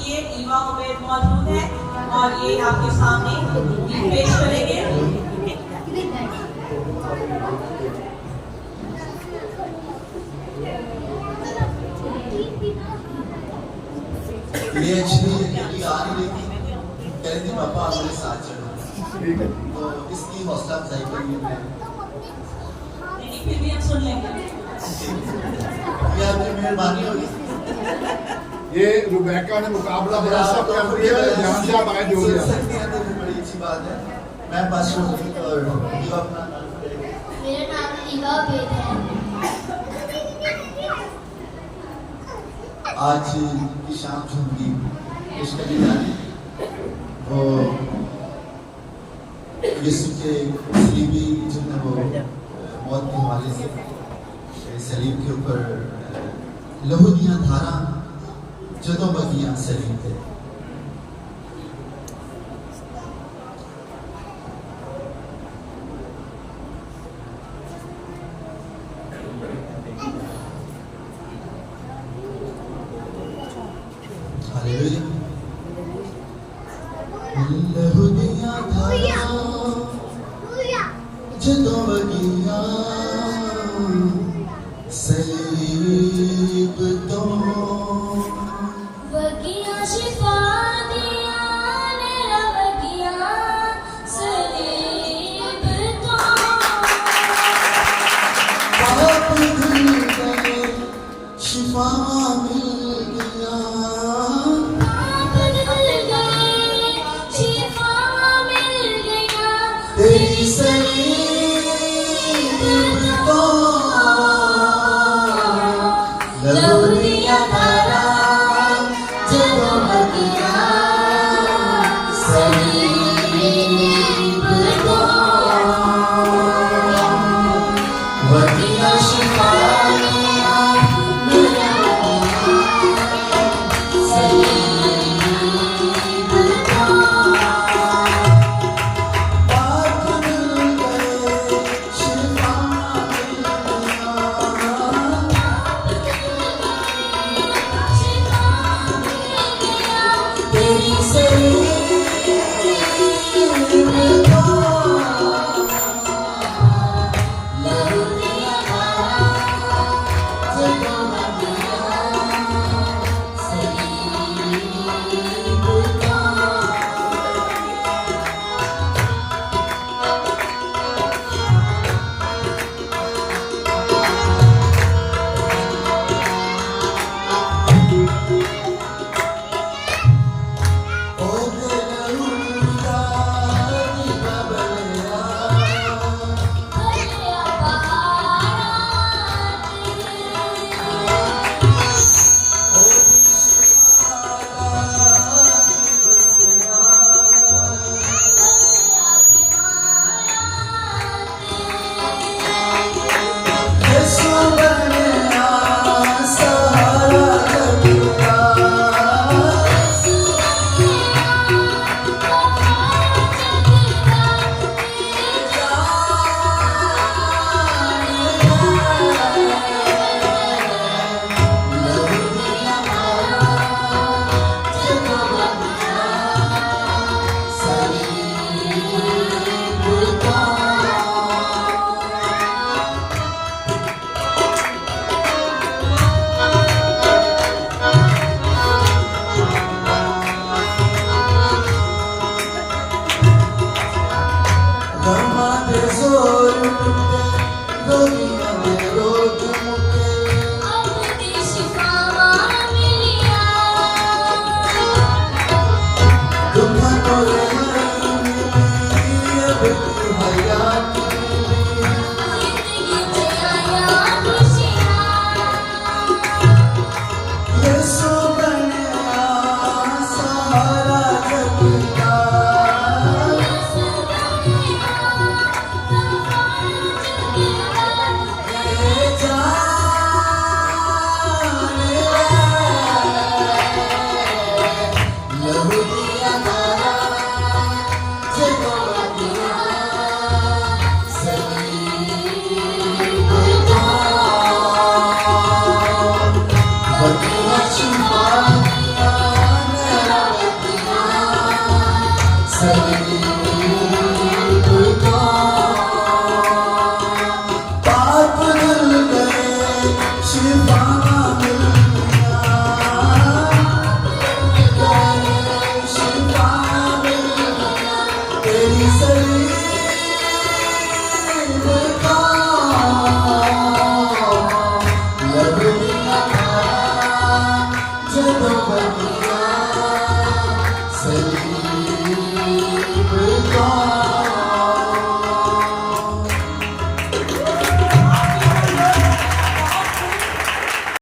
कीजिए। ईवा उबैद मौजूद है और ये आपके सामने पेश करेंगे। ये एक्चुअली आ रही थी, कह रही थी पापा आप मेरे साथ चलो, तो इसकी हौसला अफजाई करिए। मैं फिर भी हम सुन लेंगे। ये आपकी मेहरबानी होगी। ये रुबैका ने मुकाबला बड़ा सब कर दिया है, जहां से आप आए जो सुन सकती हैं तो बड़ी अच्छी बात है। मैं बस और ईवा अपना नाम करेंगे। मेरा नाम ईवा उबैद है। आज की शाम जो होगी इसमें भी जाने वो यीशु के सलीबी जो है वो मौत के हवाले से सलीब के ऊपर लहू दियां धारा जदों बगियां सलीब थे। लहू दियां धारा जदों बगियां सलीब तो वगियां शिफा दिया मेरा वगियां सलीब तो पाप धुल गए शिफा मिल गया। पाप धुल गए शिफा मिल गया तेरी सलीब शिफा